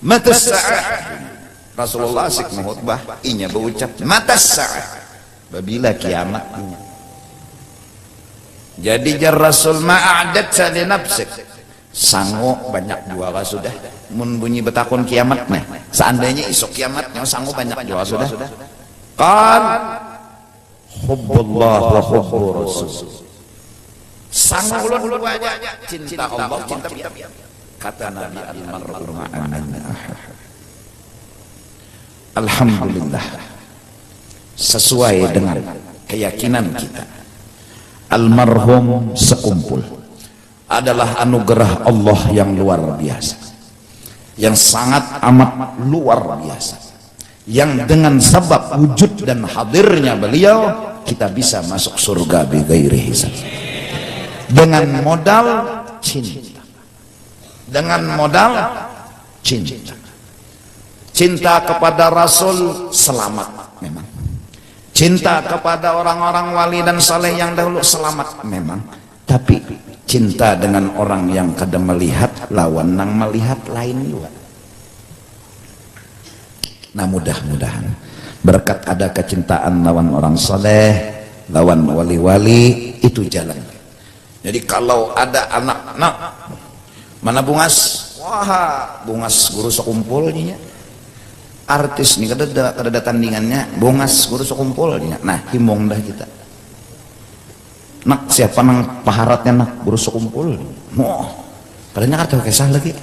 Matas sa'ah, Rasulullah asik mengkhutbah, inya berucap matas sa'ah, babila kiamatnya. Jadi jar Rasul ma'adat li nafsik, sango banyak jual sudah mun bunyi betakun kiamat nih seandainya isuk kiamatnya sango banyak jual sudah kan hubbullah wa hubbur rasul sango ulun dua aja cinta Allah cinta bibi kata Nabi al-mar'u ma'aman ahad. Alhamdulillah sesuai dengan keyakinan kita almarhum sekumpul adalah anugerah Allah yang luar biasa, yang sangat amat luar biasa, yang dengan sebab wujud dan hadirnya beliau kita bisa masuk surga bighairi hisab dengan modal cinta, dengan modal cinta. Cinta kepada Rasul selamat memang, cinta kepada orang-orang wali dan saleh yang dahulu selamat memang, tapi cinta dengan orang yang kada melihat lawan nang melihat lain juga. Nah mudah-mudahan berkat ada kecintaan lawan orang saleh, lawan wali-wali, itu jalan. Jadi kalau ada anak-anak mana bungas, wah bungas guru sekumpul nya artis nih kada tandingannya bungas guru sekumpul nya. Nah himbong dah kita nak siapa nang paharatnya nak guru sekumpul mau padahal kartu kisah lagi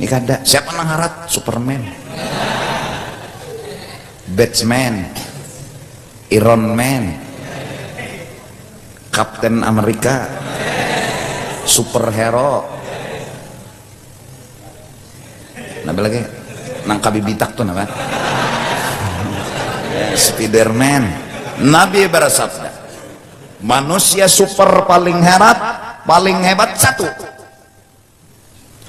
ini kada siapa nang harat Superman, Batman, Iron Man, Captain Amerika, superhero. Nabi lagi nang kabibitak tuh nama Spiderman. Nabi bersabda manusia super paling hebat satu,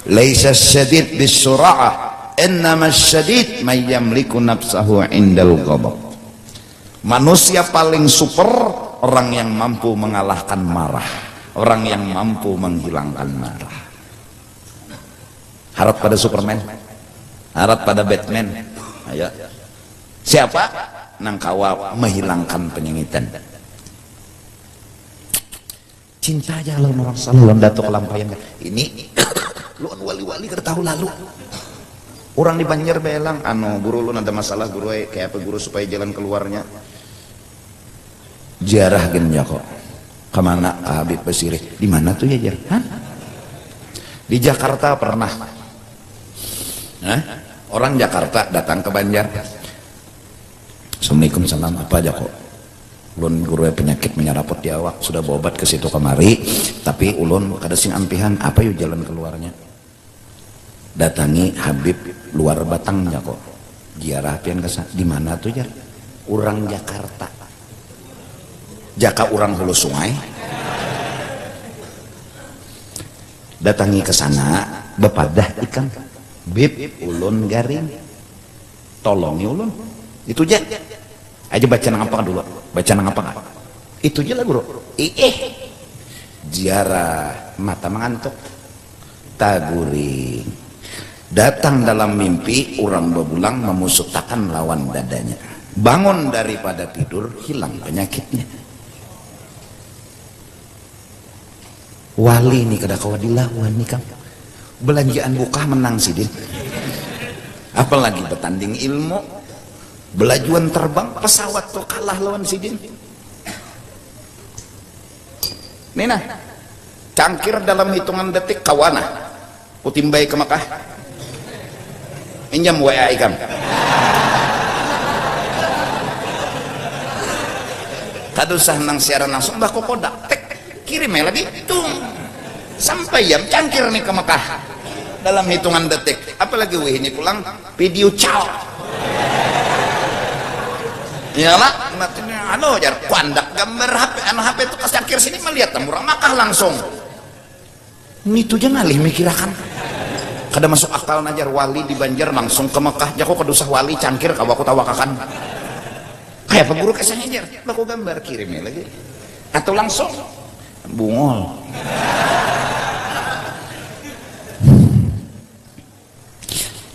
laisa syadid bisura'ah innama syadid may yamliku nafsahu indal ghadab. Manusia paling super orang yang mampu mengalahkan marah, orang yang mampu menghilangkan marah. Harap pada Superman, harap pada Batman. Ayo siapa nang kawa menghilangkan penyengitan. Cinta aja lawan orang salah lawan datuk kelampayan ini lu wali-wali kada tahu lalu orang di Banjar belang anu guru lu ada masalah guru kayak apa guru supaya jalan keluarnya ziarah gennya kok kemana ke Habib Basiri di mana tuh ya jar? Hah? Di Jakarta pernah. Hah? Orang Jakarta datang ke Banjar. Assalamualaikum, salam, apa aja kok ulun guru penyakit menyerapot di awak sudah berobat ke situ kemari tapi ulun kada sing ampihan apa yuk jalan keluarnya. Datangi Habib luar Batangnya kok ziarah pian kesana di mana tuh jar? Urang Jakarta jaka urang Hulu Sungai datangi ke sana bepadah ikan bib ulun garing tolongi ulun itu aja baca nang apa dulu baca nang apa itu aja lah guru ziarah mata mengantuk taguring datang dalam mimpi orang bebulang memusutakan lawan dadanya bangun daripada tidur hilang penyakitnya. Wali nih kada kawa dilawan nih kang belanjaan buka menang sidin apalagi bertanding ilmu belajuan terbang pesawat tuh kalah lawan sidin. Nina cangkir dalam hitungan detik kawana putimbai ke Mekah injam WA ikam kadusah nang siaran langsung bah kodak tek kirim lagi tung sampai jam cangkir nih ke Mekah dalam hitungan detik apalagi wih ini pulang video caw ya lah anu jar kuandak gambar HP anu HP itu pas cangkir sini melihat murah Mekah langsung itu aja ngalih mikirakan kada masuk akal najar wali di Banjar langsung ke Mekah jago kedusah wali cangkir kawaku tawakakan kayak apa guru kesanya jar aku gambar kirimnya lagi atau langsung bungol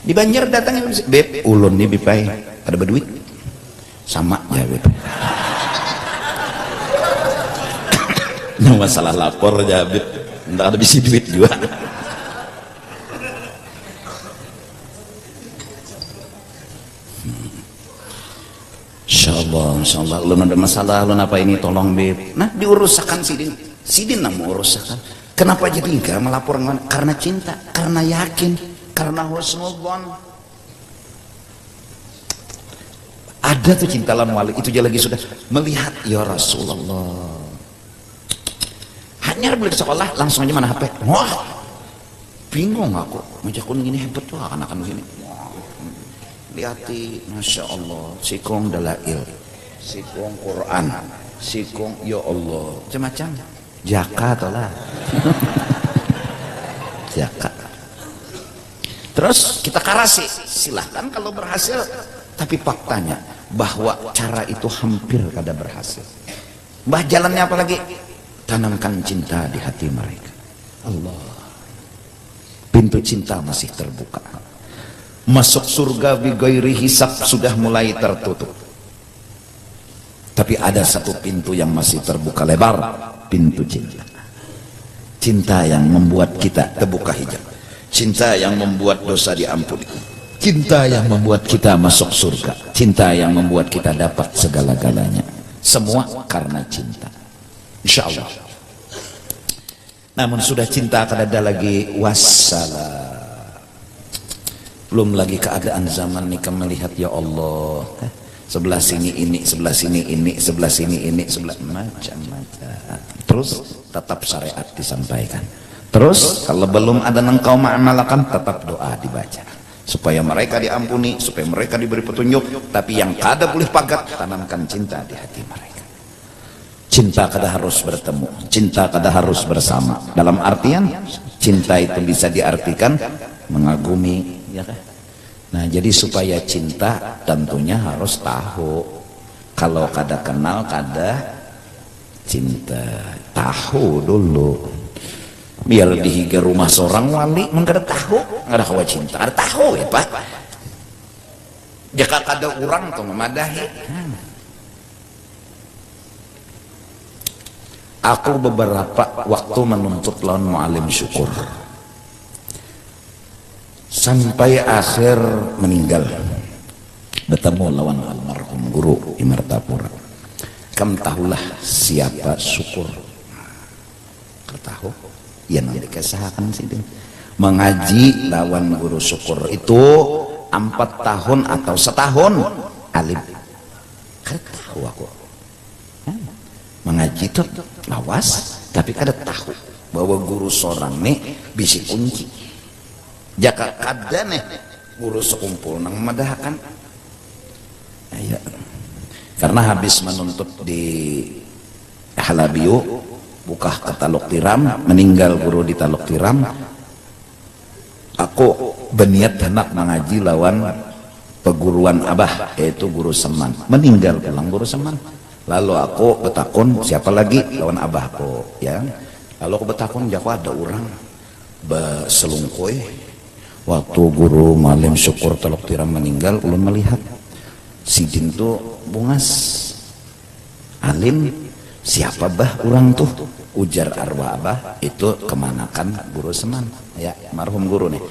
di Banjar datang beb ulun nih bipai ada berduit sama ya beb masalah lapor Jabir nggak ada bisi duit juga. Insyaallah lu ada masalah lu apa ini tolong beb, nah diurusakan sidin mau urusakan. Kenapa jadi enggak melapor? Karena cinta, karena yakin, karena husnudzon. Ada tuh cinta lan wali itu lagi sudah melihat ya Rasulullah. Hanya beli ke sekolah langsung aja mana HP. Wah, bingung aku. Majakun gini hebat tuh anak-anak gini. Lihati, masya Allah, sikong dalail, sikong Quran, sikong ya Allah, macam-macam. Jaka atau lah, jaka. Terus kita karasi, silahkan kalau berhasil. Tapi faktanya bahwa cara itu hampir kada berhasil. Bah jalannya apa lagi? Tanamkan cinta di hati mereka. Allah, pintu cinta masih terbuka. Masuk surga bighairi hisab sudah mulai tertutup. Tapi ada satu pintu yang masih terbuka lebar, pintu cinta. Cinta yang membuat kita terbuka hijab. Cinta yang membuat dosa diampuni. Cinta yang membuat kita masuk surga. Cinta yang membuat kita dapat segala-galanya. Semua karena cinta. Insya Allah. Namun sudah cinta akan ada lagi wassalam. Belum lagi keadaan zaman nikah melihat ya Allah, sebelah sini ini, sebelah sini ini, sebelah sini ini, sebelah macam-macam. Terus tetap syariat disampaikan. Terus kalau belum ada engkau ma'amalakan, tetap doa dibaca supaya mereka diampuni, supaya mereka diberi petunjuk. Tapi yang kada boleh pagat, tanamkan cinta di hati mereka. Cinta kada harus bertemu, cinta kada harus bersama. Dalam artian cinta itu bisa diartikan mengagumi, ya kan? Nah jadi supaya cinta tentunya harus tahu. Kalau kada kenal kada cinta, tahu dulu. Biar dihiga rumah seorang wali mengada tahu, ngada kawa cinta, ada tahu ya Pak. Jika kada orang tuh memadahi. Aku beberapa waktu menuntut lawan mu'alim syukur sampai akhir meninggal, bertemu lawan almarhum guru di Martapura. Kamu tahulah siapa syukur? Ketahu? Ya nanti kesahakan sih mengaji lawan guru syukur itu 4 tahun atau setahun alim. Ketahu aku mengaji itu lawas, tapi kada tahu bahwa guru seorang nih bisi kunci. Jaka kada nih guru sekumpul nang madahkan. Ya, karena habis menuntut di Halabiu, buka ke Taluk Tiram, meninggal guru di Taluk Tiram. Aku berniat hendak mengaji lawan peguruan Abah, yaitu guru Seman. Meninggal pulang guru Seman. Lalu aku betakun siapa lagi lawan abahku, ya. Lalu aku betakun jago ada orang beselungkuy. Waktu guru Malim Syukur Taluk Tiram meninggal, ulun melihat sidin tuh bungas alim. Siapa bah orang tuh? Ujar arwah abah itu kemanakan guru Seman, ya marhum guru nih.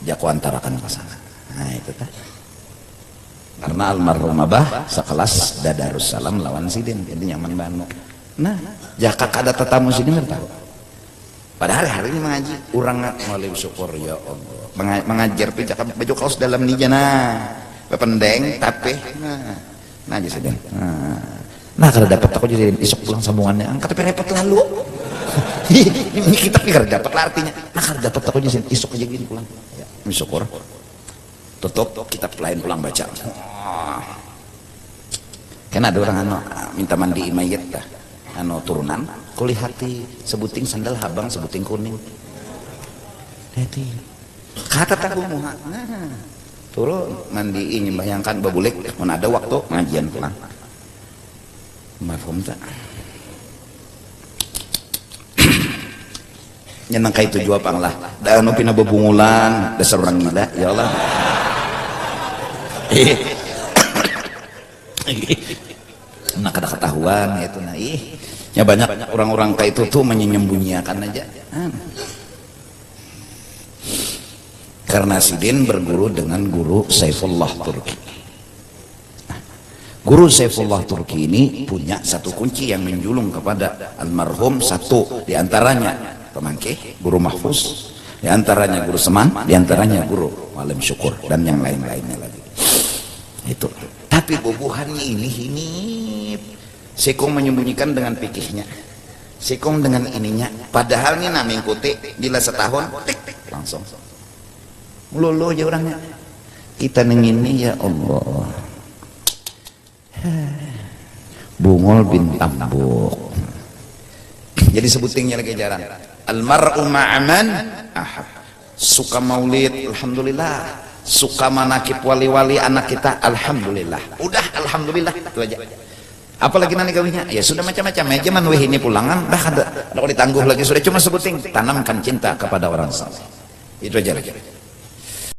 Jago antarakan ke sana. Nah itu kan. Karena almarhum abah sekelas Dadarussalam lawan sidin, jadi nyaman banget. Nah, jaka kada tetamu sidin tahu. Padahal hari ini mengaji, orang Malim Syukur ya Allah. Mengajar tuh jaka baju kaos dalam nijana, pendeng tapi nah aja sidin. Nah kalau dapat aku jadi isok pulang sambungannya, angkat tapi repot lalu. Ini kita pikir dapat lah artinya. Nah kalau dapat aku jadi isok aja gini pulang. Ya, syukur. Tutup kitab lain pulang baca. Kan ada orang minta mandi mayat dah, turunan kulihati sebuting sandal habang sebuting kuning. Hati kata tahu muha. Nah, turun mandi ini bayangkan babulik, mana ada waktu ngajian pulang. Marhum tak. Nyenang kayak itu jawab lah. Dah pina bebungulan, dasar orang gila, ya Allah. nah kada ketahuan itu nah ya banyak orang-orang kayak itu tuh menyembunyikan aja. Karena Sidin berguru dengan guru Saifullah Turki. Guru Saifullah Turki ini punya satu kunci yang menjulung kepada almarhum, satu diantaranya pemangke guru Mahfuz, diantaranya guru Seman, diantaranya guru Malim Syukur, dan yang lain-lainnya lagi. Itu. Tapi bubuhannya ini Sekong menyembunyikan dengan pikirnya, Sekong dengan ininya. Padahal ini naming kuti bila setahun tik langsung lulu aja orangnya. Kita nengini ya Allah, Bungol bin Tambuk. Jadi sebutingnya lagi jarang. Almar'u ma'aman ahab. Suka maulid, alhamdulillah. Suka manakib wali-wali anak kita, alhamdulillah. Udah alhamdulillah itu aja. Apalagi nanti kawinnya, ya sudah macam-macam. Ya zaman weh ini pulangan, dah ada ditangguh lagi, sudah cuma sebuting. Tanamkan cinta kepada orang saleh. Itu aja lagi.